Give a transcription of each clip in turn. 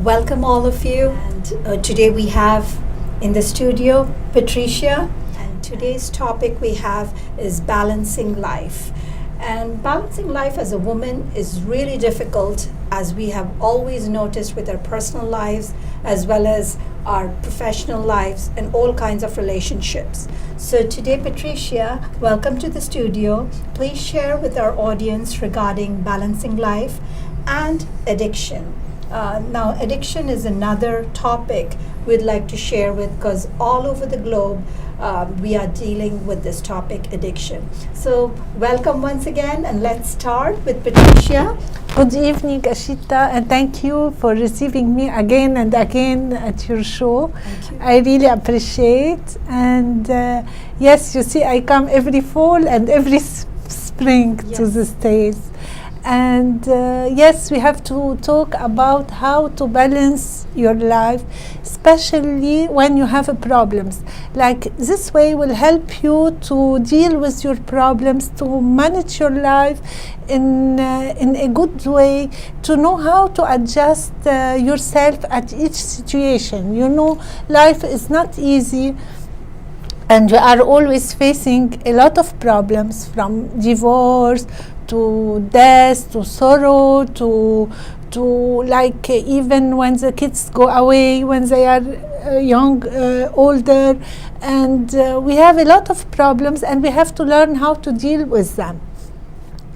Welcome all of you. And today we have in the studio Patricia. And today's topic we have is balancing life. And balancing life as a woman is really difficult, as we have always noticed with our personal lives as well as our professional lives and all kinds of relationships. So today, Patricia, welcome to the studio. Please share with our audience regarding balancing life and addiction. Now, addiction is another topic we'd like to share with, because all over the globe we are dealing with this topic, addiction. So welcome once again, and let's start with Patricia. Good evening, Eshita, and thank you for receiving me again and again at your show. Thank you. I really appreciate. And yes, you see, I come every fall and every spring to Yes. the stage. And yes, we have to talk about how to balance your life, especially when you have problems. Like, this way will help you to deal with your problems, to manage your life in a good way, to know how to adjust yourself at each situation. You know, life is not easy, and we are always facing a lot of problems, from divorce to death, to sorrow, to like even when the kids go away, when they are older, and we have a lot of problems, and we have to learn how to deal with them.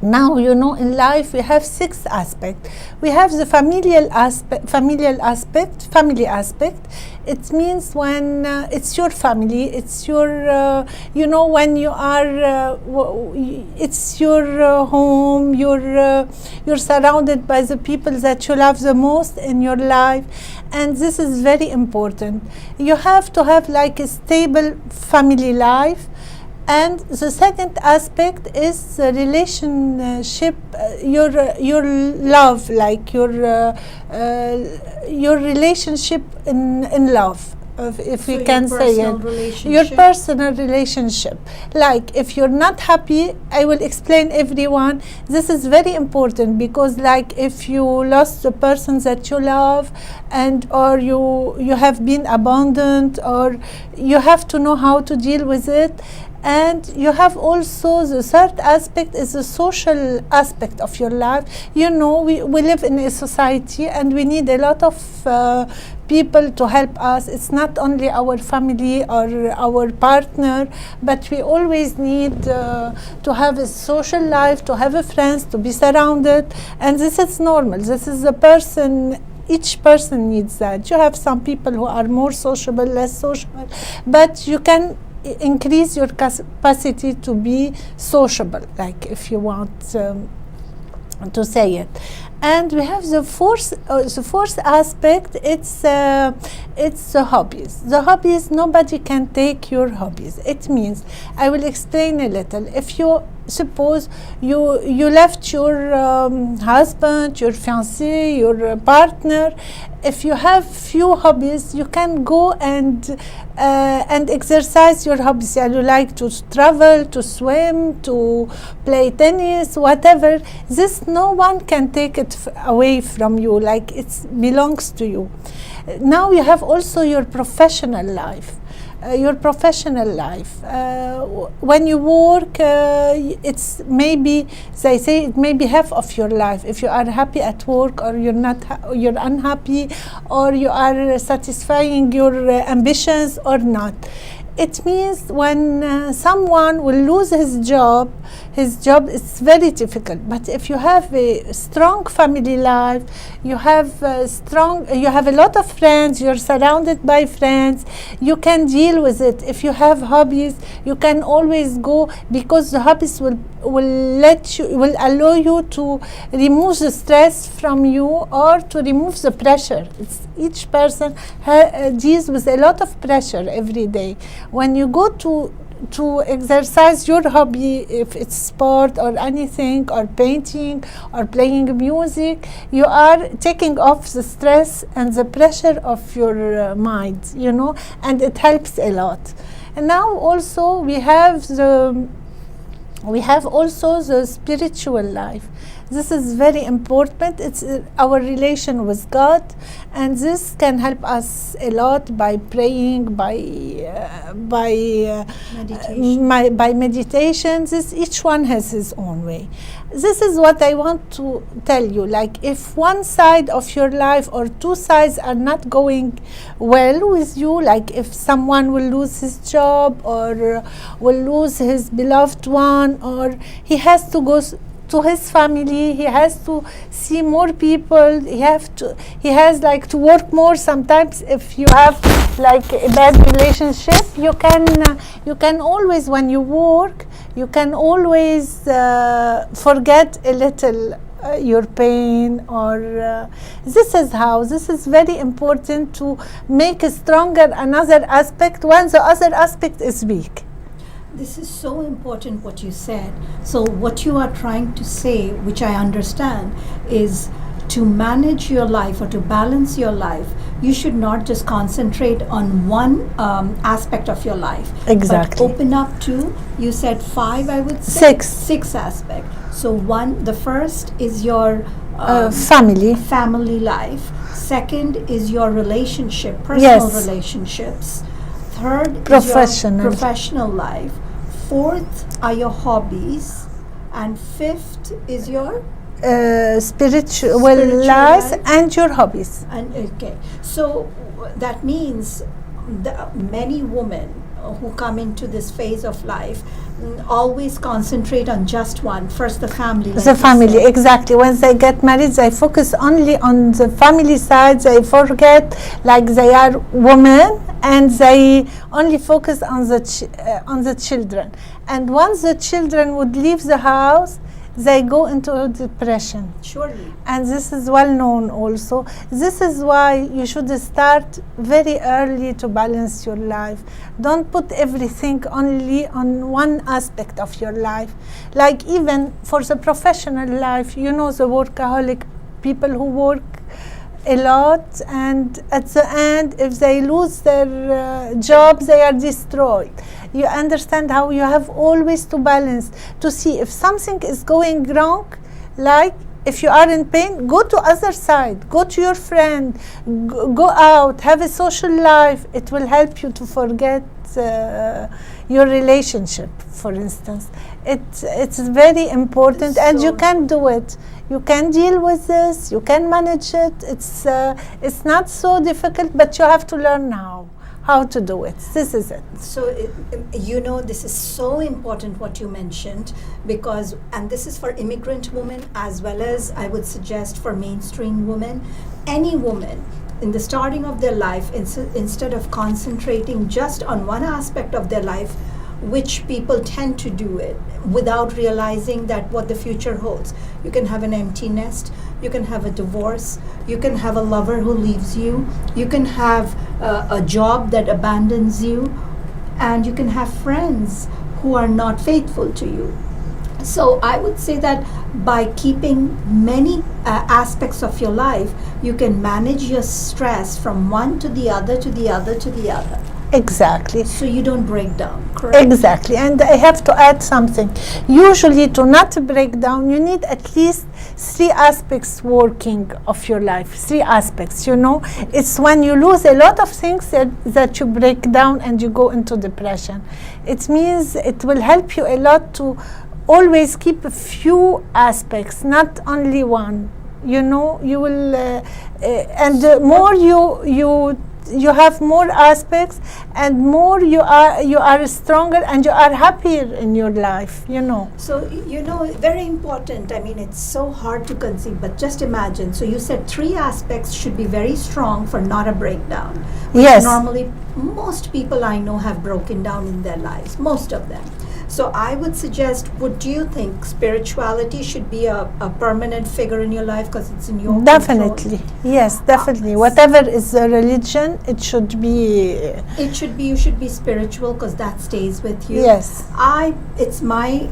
Now, you know, in life we have 6 aspects. We have the family aspect. It means when it's your family, it's your, you know, when you are, it's your home, you're surrounded by the people that you love the most in your life, and this is very important. You have to have like a stable family life. And the second aspect is the relationship, your love, like your relationship in love, if So we can say it. Your personal relationship. Like, if you're not happy, I will explain everyone. This is very important, because like if you lost the person that you love, and or you have been abandoned, or you have to know how to deal with it. And you have also the third aspect is the social aspect of your life. You know, we live in a society, and we need a lot of people to help us. It's not only our family or our partner, but we always need to have a social life, to have a friends, to be surrounded. And this is normal. This is the person. Each person needs that. You have some people who are more sociable, less sociable, but you can increase your capacity to be sociable, like, if you want to say it. And we have the fourth aspect. It's the hobbies. The hobbies, nobody can take your hobbies. It means, I will explain a little. If you suppose you left your husband, your fiancé, your partner, if you have few hobbies, you can go and exercise your hobbies. You like to travel, to swim, to play tennis, whatever. This, no one can take it away from you, like it belongs to you. Now you have also your professional life. When you work, it's maybe, they say, it may be half of your life. If you are happy at work, or you're not, you're unhappy, or you are satisfying your ambitions or not. It means when someone will lose his job is very difficult. But if you have a strong family life, you have a lot of friends, you're surrounded by friends, you can deal with it. If you have hobbies, you can always go, because the hobbies will allow you to remove the stress from you, or to remove the pressure. Each person deals with a lot of pressure every day. When you go to exercise your hobby, if it's sport or anything, or painting or playing music, you are taking off the stress and the pressure of your mind, you know, and it helps a lot. And now also we have also the spiritual life. This is very important. It's our relation with God, and this can help us a lot by praying, by Meditation. by meditation. Each one has his own way. This is what I want to tell you. Like, if one side of your life or two sides are not going well with you, like if someone will lose his job or will lose his beloved one, or he has to go to his family, he has to see more people, he has like to work more. Sometimes if you have like a bad relationship, you can always, when you work, you can always forget a little your pain, or this is very important to make stronger another aspect when the other aspect is weak. This is so important what you said. So what you are trying to say, which I understand, is to manage your life or to balance your life, you should not just concentrate on one aspect of your life. Exactly. But open up to, you said 5, I would say? 6 aspects. So the first is your family life. Second is your relationship, personal relationships. Third is your professional life. Fourth are your hobbies. And fifth is your spiritual life and your hobbies. And okay, so that means many women who come into this phase of life always concentrate on just one. First, the family. The family, exactly. When they get married, they focus only on the family side. They forget, like, they are women, and they only focus on the children. And once the children would leave the house, they go into depression. Surely. And this is well known also. This is why you should start very early to balance your life. Don't put everything only on one aspect of your life. Like, even for the professional life, the workaholic people who work a lot, and at the end, if they lose their job, they are destroyed. You understand how you have always to balance, to see if something is going wrong. Like, if you are in pain, go to other side, go to your friend, go out, have a social life. It will help you to forget your relationship, for instance. It's very important, and you can do it. You can deal with this, you can manage it. It's not so difficult, but you have to learn how to do it. This is it. So, this is so important what you mentioned, because, and this is for immigrant women as well as, I would suggest, for mainstream women. Any woman in the starting of their life, instead of concentrating just on one aspect of their life, which people tend to do it without realizing that what the future holds. You can have an empty nest, you can have a divorce, you can have a lover who leaves you, you can have a job that abandons you, and you can have friends who are not faithful to you. So I would say that by keeping many aspects of your life, you can manage your stress from one to the other, to the other, to the other. Exactly. So you don't break down, correct? Exactly. And I have to add something. Usually, to not break down, you need at least 3 aspects working of your life. 3 aspects, It's when you lose a lot of things that you break down and you go into depression. It means it will help you a lot to always keep a few aspects, not only one. You will, and the more you have more aspects, and more you are stronger, and you are happier in your life. So very important. I mean, it's so hard to conceive, but just imagine. So you said 3 aspects should be very strong for not a breakdown, which yes. Normally most people I know have broken down in their lives, most of them. So I would suggest, do you think spirituality should be a permanent figure in your life because it's in your Definitely. control? Yes, definitely. Whatever is the religion, it should be. You should be spiritual because that stays with you. Yes. It's my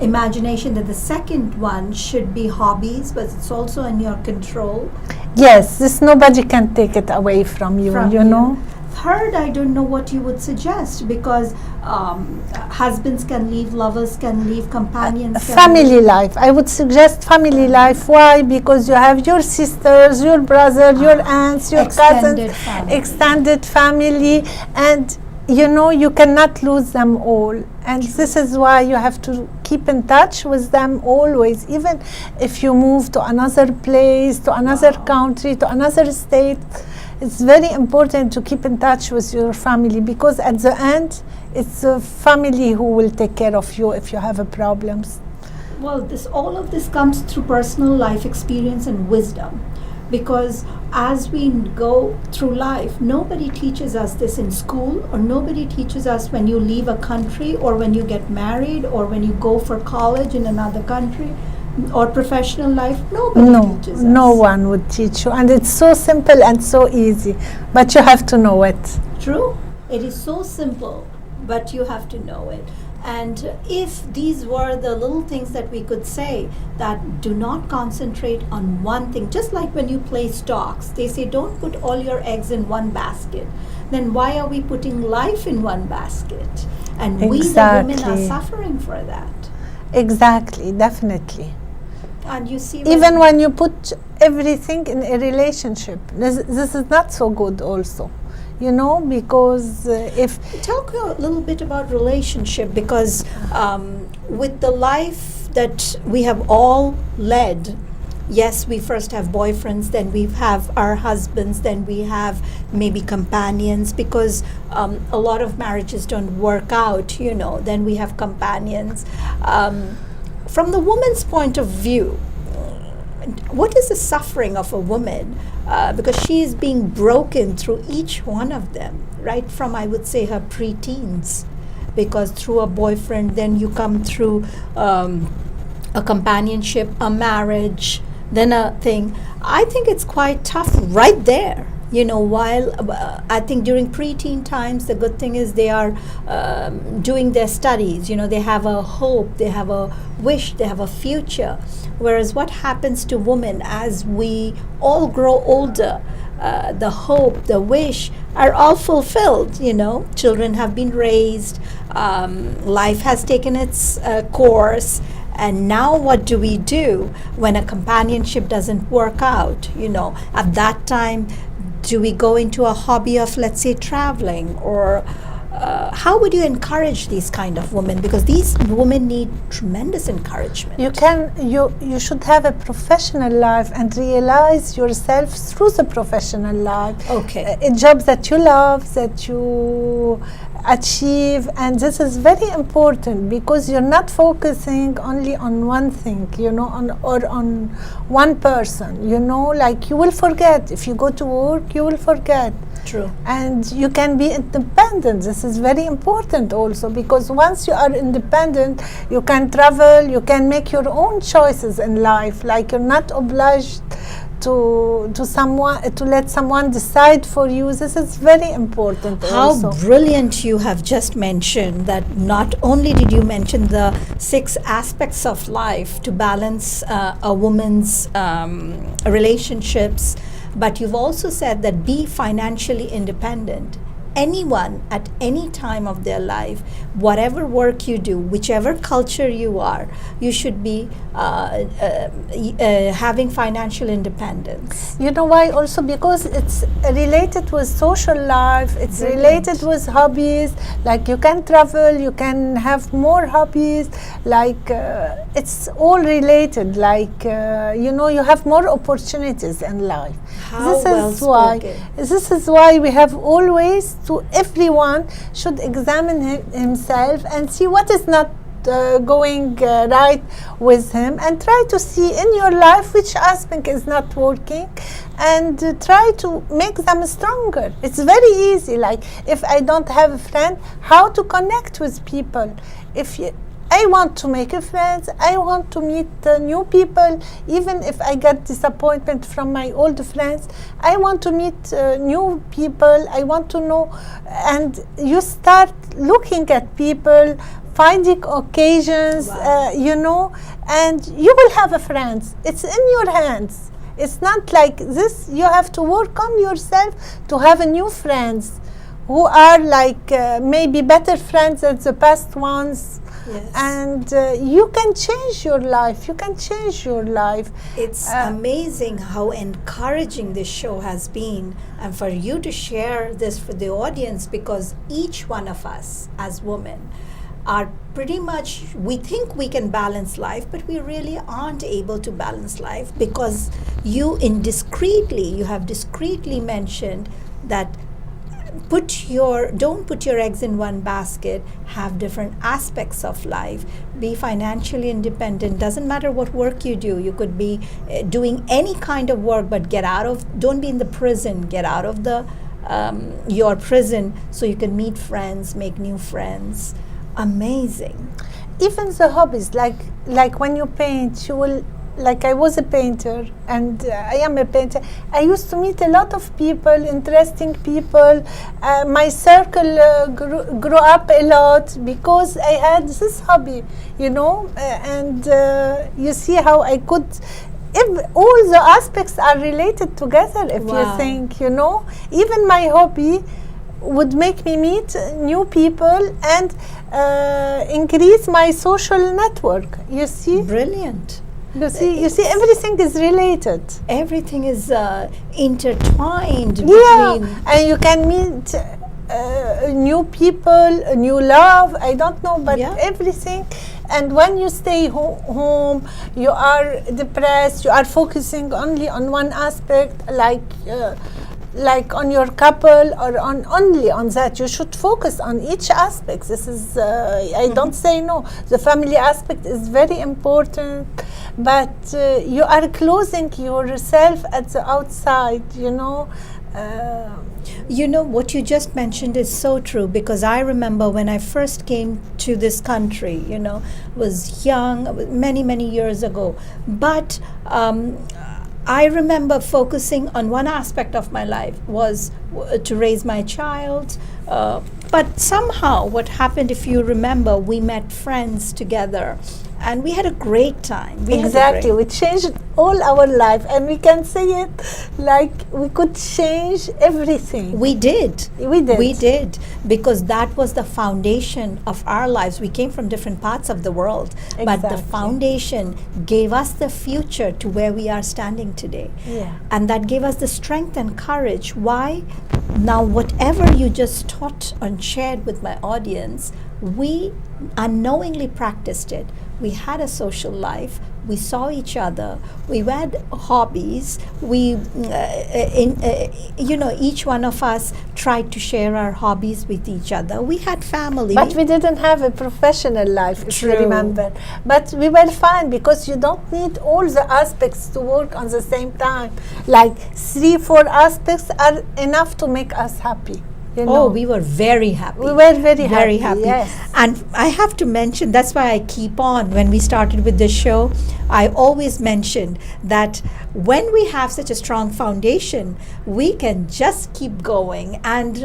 imagination that the second one should be hobbies, but it's also in your control. Yes, nobody can take it away from you, you know. third, I don't know what you would suggest, because husbands can leave, lovers can leave, companions can family leave. life. I would suggest family life. Why? Because you have your sisters, your brother, your aunts, your Extended cousins, family. extended family, and you cannot lose them all. And this is why you have to keep in touch with them always, even if you move to another place, to another country, to another state. It's very important to keep in touch with your family, because at the end, it's the family who will take care of you if you have problems. Well, all of this comes through personal life experience and wisdom, because as we go through life, nobody teaches us this in school, or nobody teaches us when you leave a country, or when you get married, or when you go for college in another country, or professional life. Nobody teaches us. No one would teach you, and it's so simple and so easy, but you have to know it. True. It is so simple, but you have to know it. And if these were the little things that we could say, that do not concentrate on one thing, just like when you play stocks, they say don't put all your eggs in one basket. Then why are we putting life in one basket? And we, the women, are suffering for that. Exactly, definitely. And you see, even when you put everything in a relationship, this is not so good also. Because if... Talk a little bit about relationship, because with the life that we have all led, yes, we first have boyfriends, then we have our husbands, then we have maybe companions, because a lot of marriages don't work out, then we have companions. From the woman's point of view, what is the suffering of a woman? Because she is being broken through each one of them, right from, I would say, her pre-teens, because through a boyfriend, then you come through a companionship, a marriage, then a thing. I think it's quite tough right there. While I think during preteen times, the good thing is they are doing their studies. They have a hope, they have a wish, they have a future. Whereas what happens to women as we all grow older, the hope, the wish are all fulfilled. Children have been raised, life has taken its course. And now what do we do when a companionship doesn't work out? At that time, do we go into a hobby of, let's say, traveling? Or how would you encourage these kind of women? Because these women need tremendous encouragement. You should have a professional life and realize yourself through the professional life. Okay. Jobs that you love, that you achieve, and this is very important, because you're not focusing only on one thing, or on one person, like you will forget. If you go to work, you will forget. True. And you can be independent. This is very important also, because once you are independent, you can travel, you can make your own choices in life. Like, you're not obliged to let someone decide for you. This is very important also. How brilliant you have just mentioned that not only did you mention the 6 aspects of life to balance a woman's relationships, but you've also said that be financially independent. Anyone at any time of their life, whatever work you do, whichever culture you are, you should be having financial independence. You know why? Also because it's related with social life, it's Brilliant. Related with hobbies, like you can travel, you can have more hobbies, like it's all related, like you have more opportunities in life. This is why we have always everyone should examine himself and see what is not going right with him, and try to see in your life which aspect is not working, and try to make them stronger. It's very easy. Like, if I don't have a friend, how to connect with people? I want to make friends, I want to meet new people, even if I get disappointment from my old friends, I want to meet new people, I want to know. And you start looking at people, finding occasions, Wow. And you will have a friends. It's in your hands. It's not like this. You have to work on yourself to have a new friends who are like maybe better friends than the past ones. Yes. And you can change your life. You can change your life. It's amazing how encouraging this show has been, and for you to share this for the audience, because each one of us as women are pretty much, we think we can balance life, but we really aren't able to balance life, because you have discreetly mentioned that don't put your eggs in one basket, have different aspects of life, be financially independent. Doesn't matter what work you do. You could be doing any kind of work, but don't be in the prison. Get out of your prison so you can meet friends, make new friends. Amazing. Even the hobbies, like when you paint, you will, like I was a painter and I am a painter. I used to meet a lot of people, interesting people. My circle grew up a lot because I had this hobby, and you see how I could, if all the aspects are related together, if you think, even my hobby would make me meet new people and increase my social network. You see? Brilliant. You see, everything is related. Everything is intertwined. Yeah, and you can meet new people, new love. I don't know, but everything. And when you stay home, you are depressed. You are focusing only on one aspect, like on your couple or only on that. You should focus on each aspect. This is I don't say no. The family aspect is very important, but you are closing yourself at the outside. What you just mentioned is so true, because I remember when I first came to this country, was young, many years ago, but I remember focusing on one aspect of my life was to raise my child. But somehow what happened, if you remember, we met friends together and we had a great time. Exactly. We changed all our life, and we can say it like we could change everything. We did, because that was the foundation of our lives. We came from different parts of the world, but the foundation gave us the future to where we are standing today. Yeah. And that gave us the strength and courage. Why? Now, whatever you just taught and shared with my audience, we unknowingly practiced it. We had a social life. We saw each other. We had hobbies. We, each one of us tried to share our hobbies with each other. We had family. But we didn't have a professional life, if you remember. But we were fine, because you don't need all the aspects to work on the same time. Like 3-4 aspects are enough to make us happy. Oh, we were very happy. We were very happy. Yes. And I have to mention, that's why I keep on, when we started with this show, I always mentioned that when we have such a strong foundation, we can just keep going. And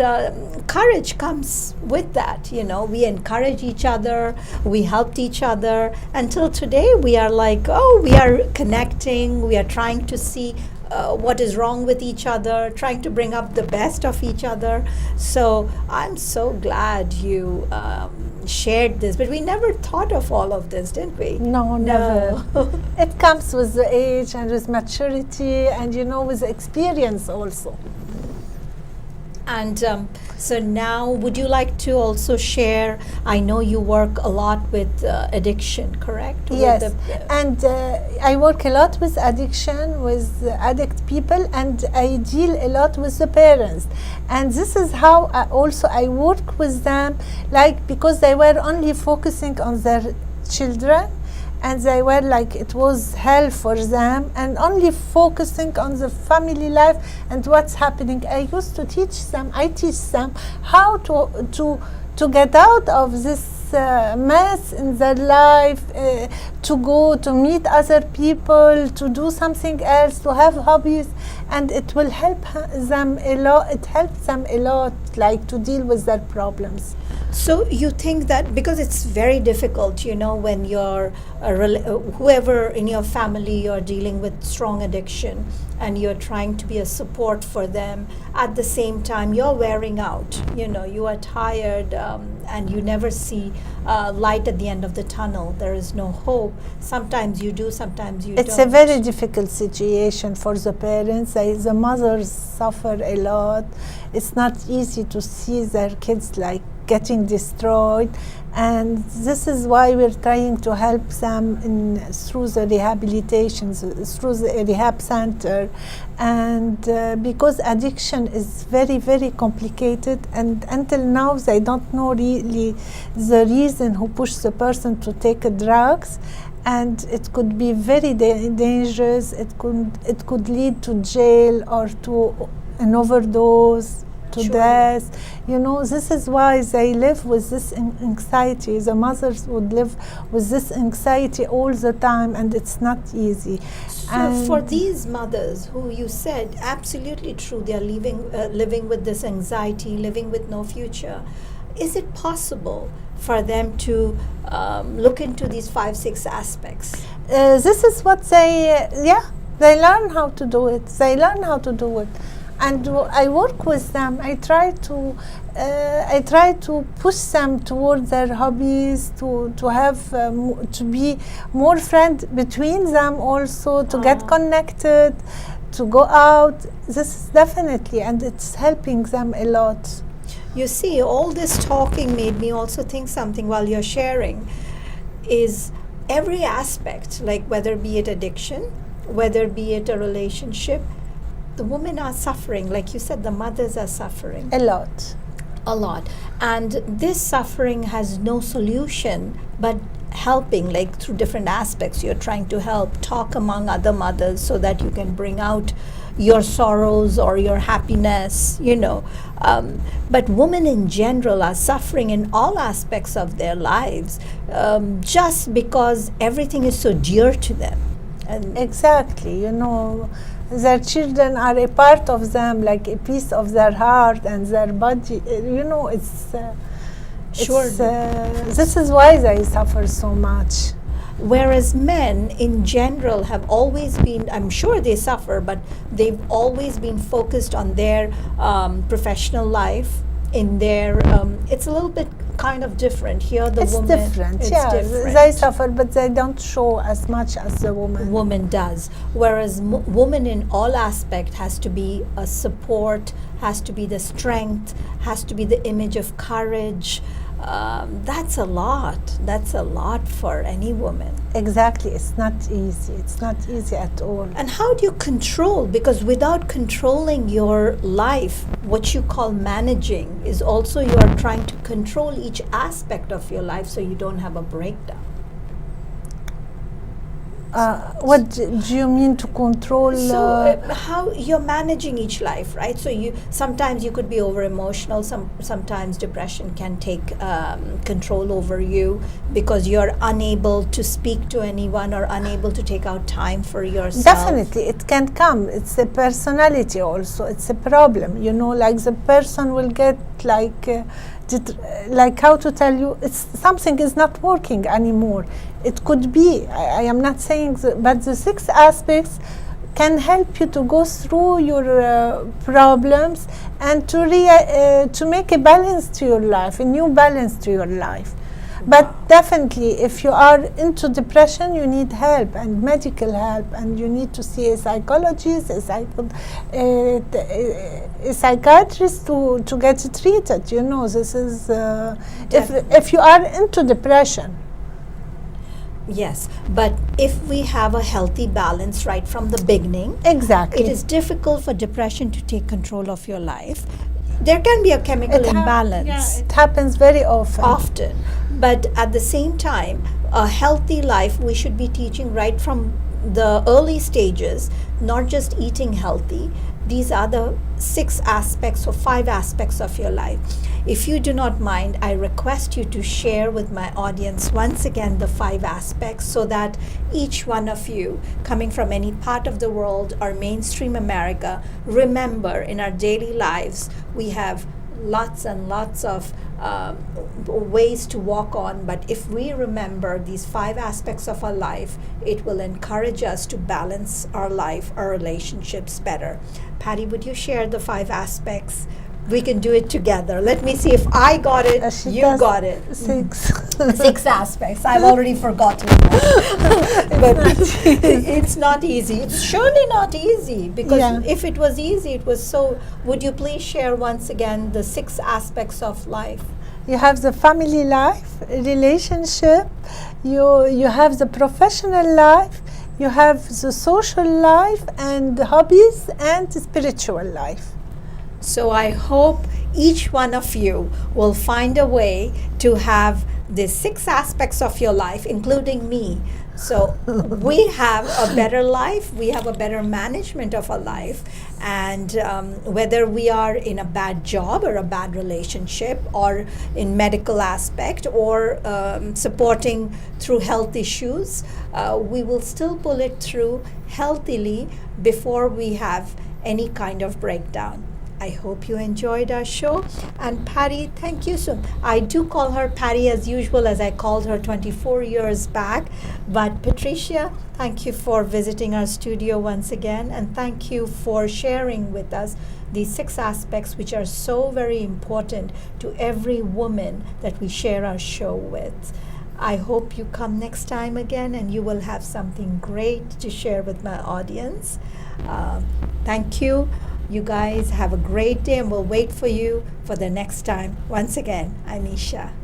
courage comes with that. We encourage each other, we helped each other. Until today, we are like, we are connecting, we are trying to see what is wrong with each other, trying to bring up the best of each other. So I'm so glad you shared this, but we never thought of all of this, didn't we? No, never. It comes with the age and with maturity and with experience also. And so now, would you like to also share, I know you work a lot with addiction, correct? Yes, and I work a lot with addiction, with addict people, and I deal a lot with the parents. And this is how I work with them, because they were only focusing on their children, and they were it was hell for them, and only focusing on the family life and what's happening. I teach them how to get out of this mess in their life, to go to meet other people, to do something else, to have hobbies, and it will help them a lot. It helps them a lot, to deal with their problems. So you think that because it's very difficult, when you're whoever in your family you're dealing with strong addiction, and you're trying to be a support for them. At the same time, you're wearing out. You are tired, and you never see light at the end of the tunnel. There is no hope. Sometimes you do, sometimes you don't. It's a very difficult situation for the parents. The mothers suffer a lot. It's not easy to see their kids like getting destroyed, and this is why we're trying to help them through the rehabilitations, through the rehab center, and because addiction is very, very complicated, and until now they don't know really the reason who pushed the person to take drugs, and it could be very dangerous. It could lead to jail or to an overdose, to Sure. death. This is why they live with this anxiety. The mothers would live with this anxiety all the time, and it's not easy. So for these mothers who you said, absolutely true, they are living with this anxiety, living with no future, is it possible for them to look into these 5-6 aspects? This is what they learn how to do it. They learn how to do it. And I work with them. I try to push them toward their hobbies, to have to be more friend between them, also to get connected, to go out. This is definitely, and it's helping them a lot. You see, all this talking made me also think something while you're sharing, is every aspect, like whether be it addiction, whether be it a relationship, the women are suffering. Like you said, the mothers are suffering. A lot. And this suffering has no solution but helping, like through different aspects. You're trying to help, talk among other mothers so that you can bring out your sorrows or your happiness, but women in general are suffering in all aspects of their lives, just because everything is so dear to them. And exactly, their children are a part of them, like a piece of their heart and their body. Sure. This is why they suffer so much. Whereas men in general have always been, I'm sure they suffer, but they've always been focused on their professional life, in their, it's a little bit kind of different. Here the woman, different. It's different. They suffer, but they don't show as much as the woman. Woman does. Whereas woman in all aspect has to be a support, has to be the strength, has to be the image of courage. That's a lot. That's a lot for any woman. Exactly. It's not easy. It's not easy at all. And how do you control? Because without controlling your life, what you call managing is also you're trying to control each aspect of your life so you don't have a breakdown. What do you mean to control? So how you're managing each life, right? So sometimes you could be over emotional. Sometimes depression can take control over you because you're unable to speak to anyone or unable to take out time for yourself. Definitely, it can come. It's a personality also. It's a problem. Like the person will get like how to tell you, it's something is not working anymore. It could be, I am not saying but the 6 aspects can help you to go through your problems and to make a balance to your life, a new balance to your life. But definitely, if you are into depression, you need help and medical help, and you need to see a psychologist, a psychiatrist to get treated. This is if you are into depression. Yes, but if we have a healthy balance right from the beginning, exactly, it is difficult for depression to take control of your life. There can be a chemical imbalance. Yeah, it happens very often. But at the same time, a healthy life we should be teaching right from the early stages, not just eating healthy. These are the 6 aspects or 5 aspects of your life. If you do not mind, I request you to share with my audience once again the 5 aspects so that each one of you, coming from any part of the world or mainstream America, remember in our daily lives we have lots and lots of ways to walk on, but if we remember these 5 aspects of our life, it will encourage us to balance our life, our relationships better. Patty, would you share the 5 aspects? We can do it together. Let me see if I got it, you got it. 6. 6 aspects. I've already forgotten. But it's not easy. It's surely not easy, because if it was easy, it was so. Would you please share once again the 6 aspects of life? You have the family life, relationship, you have the professional life, you have the social life, and hobbies, and spiritual life. So I hope each one of you will find a way to have the 6 aspects of your life, including me. So we have a better life, we have a better management of our life, and whether we are in a bad job or a bad relationship, or in medical aspect, or supporting through health issues, we will still pull it through healthily before we have any kind of breakdown. I hope you enjoyed our show. And Patty, thank you so much. I do call her Patty as usual, as I called her 24 years back. But Patricia, thank you for visiting our studio once again. And thank you for sharing with us these 6 aspects, which are so very important to every woman that we share our show with. I hope you come next time again, and you will have something great to share with my audience. Thank you. You guys have a great day, and we'll wait for you for the next time. Once again, I'm Isha.